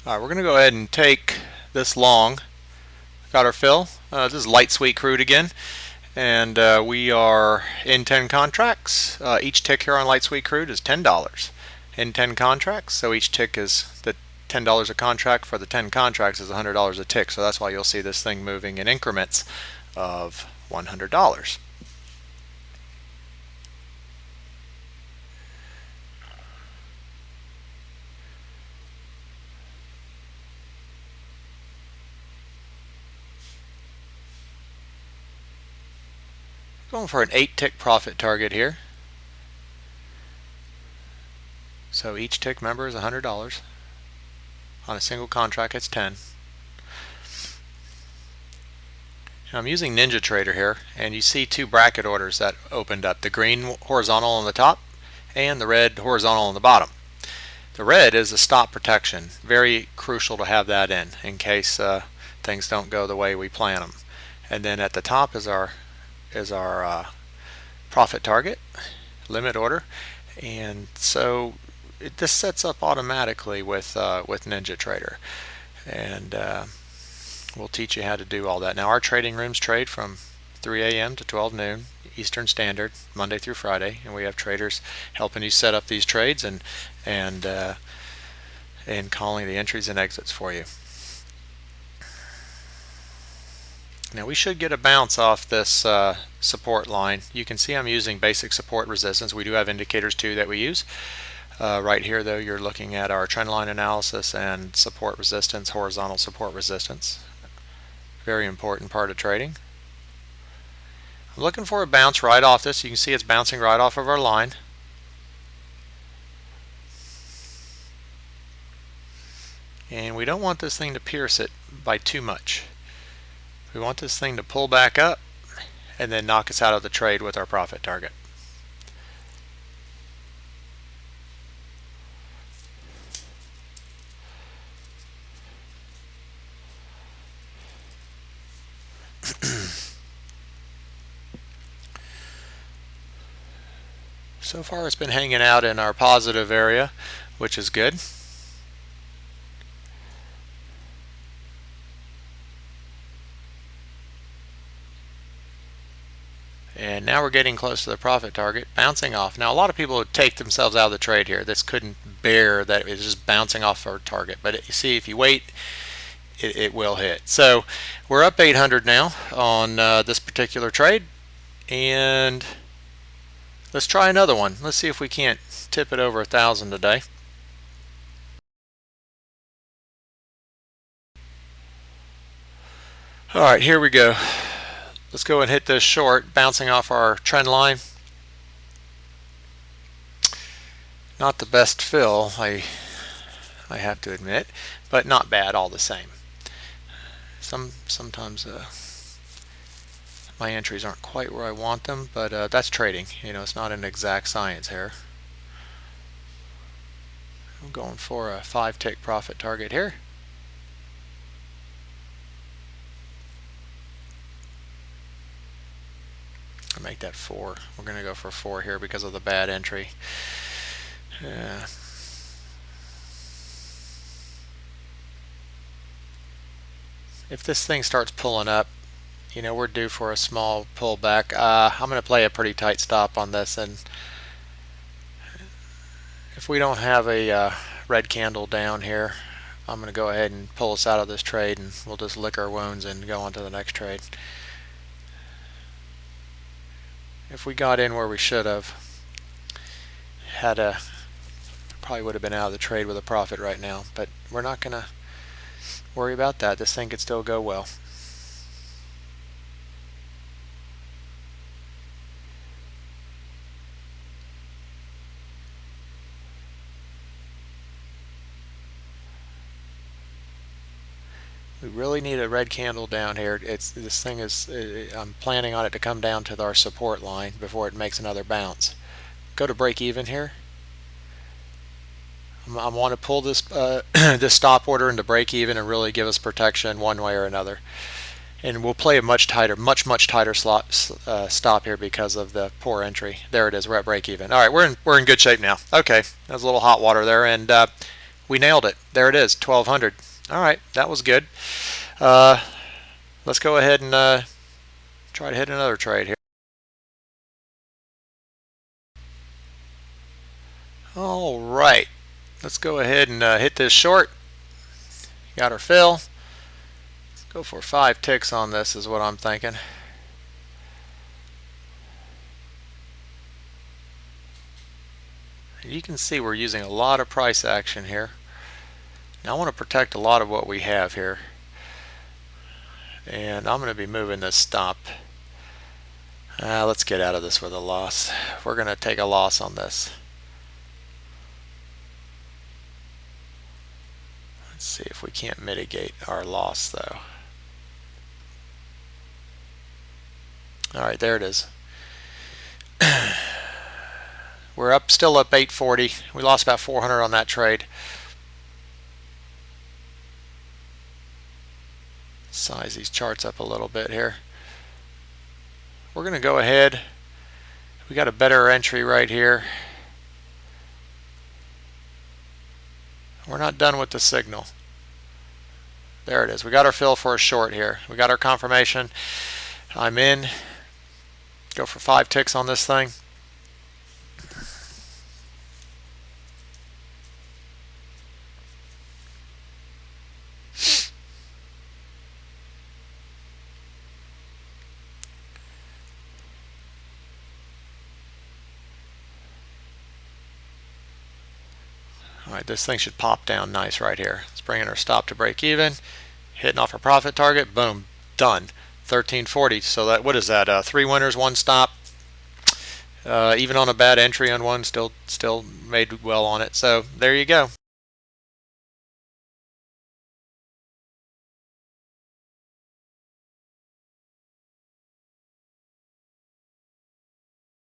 Alright, we're going to go ahead and take this long. Got our fill. This is light sweet crude again, and we are in 10 contracts. Each tick here on light sweet crude is $10 in 10 contracts, so each tick is the $10 a contract. For the 10 contracts is $100 a tick, so that's why you'll see this thing moving in increments of $100. Going for an 8-tick profit target here. So each tick, member, is $100. On a single contract, it's 10. Now I'm using NinjaTrader here, and you see two bracket orders that opened up: the green horizontal on the top and the red horizontal on the bottom. The red is a stop protection. Very crucial to have that in case things don't go the way we plan them. And then at the top is our profit target limit order, and so this sets up automatically with NinjaTrader, and we'll teach you how to do all that. Now our trading rooms trade from 3 a.m. to 12 noon Eastern Standard, Monday through Friday, and we have traders helping you set up these trades and calling the entries and exits for you. Now we should get a bounce off this support line. You can see I'm using basic support resistance. We do have indicators too that we use. Right here though, you're looking at our trend line analysis and support resistance, horizontal support resistance. Very important part of trading. I'm looking for a bounce right off this. You can see it's bouncing right off of our line. And we don't want this thing to pierce it by too much. We want this thing to pull back up and then knock us out of the trade with our profit target. So far it's been hanging out in our positive area, which is good. And now we're getting close to the profit target, bouncing off. Now a lot of people would take themselves out of the trade here. This couldn't bear that it was just bouncing off our target. But you see, if you wait, it will hit. So we're up 800 now on this particular trade. And let's try another one. Let's see if we can't tip it over 1,000 today. All right, here we go. Let's go and hit this short, bouncing off our trend line. Not the best fill, I have to admit, but not bad all the same. Sometimes my entries aren't quite where I want them, but that's trading. You know, it's not an exact science here. I'm going for a 5-tick profit target here. I'll make that 4. We're going to go for 4 here because of the bad entry. If this thing starts pulling up, you know, we're due for a small pullback. I'm going to play a pretty tight stop on this, and if we don't have a red candle down here, I'm going to go ahead and pull us out of this trade, and we'll just lick our wounds and go on to the next trade. If we got in where we should have, probably would have been out of the trade with a profit right now, but we're not going to worry about that. This thing could still go well. We really need a red candle down here. This thing is, I'm planning on it to come down to our support line before it makes another bounce. Go to break even here. I want to pull this this stop order into break even and really give us protection one way or another. And we'll play a much tighter stop here because of the poor entry. There it is. We're at break even. All right, we're in good shape now. Okay, that was a little hot water there, and We nailed it. There it is, 1200. All right, that was good. Let's go ahead and try to hit another trade here. All right, let's go ahead and hit this short. Got our fill. Let's go for 5 ticks on this is what I'm thinking. You can see we're using a lot of price action here. Now I want to protect a lot of what we have here. And I'm going to be moving this stop. Let's get out of this with a loss. We're going to take a loss on this. Let's see if we can't mitigate our loss though. Alright, there it is. We're up, still up 840. We lost about 400 on that trade. Size these charts up a little bit here. We're going to go ahead. We got a better entry right here. We're not done with the signal. There it is. We got our fill for a short here. We got our confirmation. I'm in. Go for 5 ticks on this thing. Alright, this thing should pop down nice right here. Let's bring in our stop to break even. Hitting off our profit target. Boom. Done. 1340. So that, what is that? 3 winners, 1 stop. Even on a bad entry on one, still made well on it. So there you go.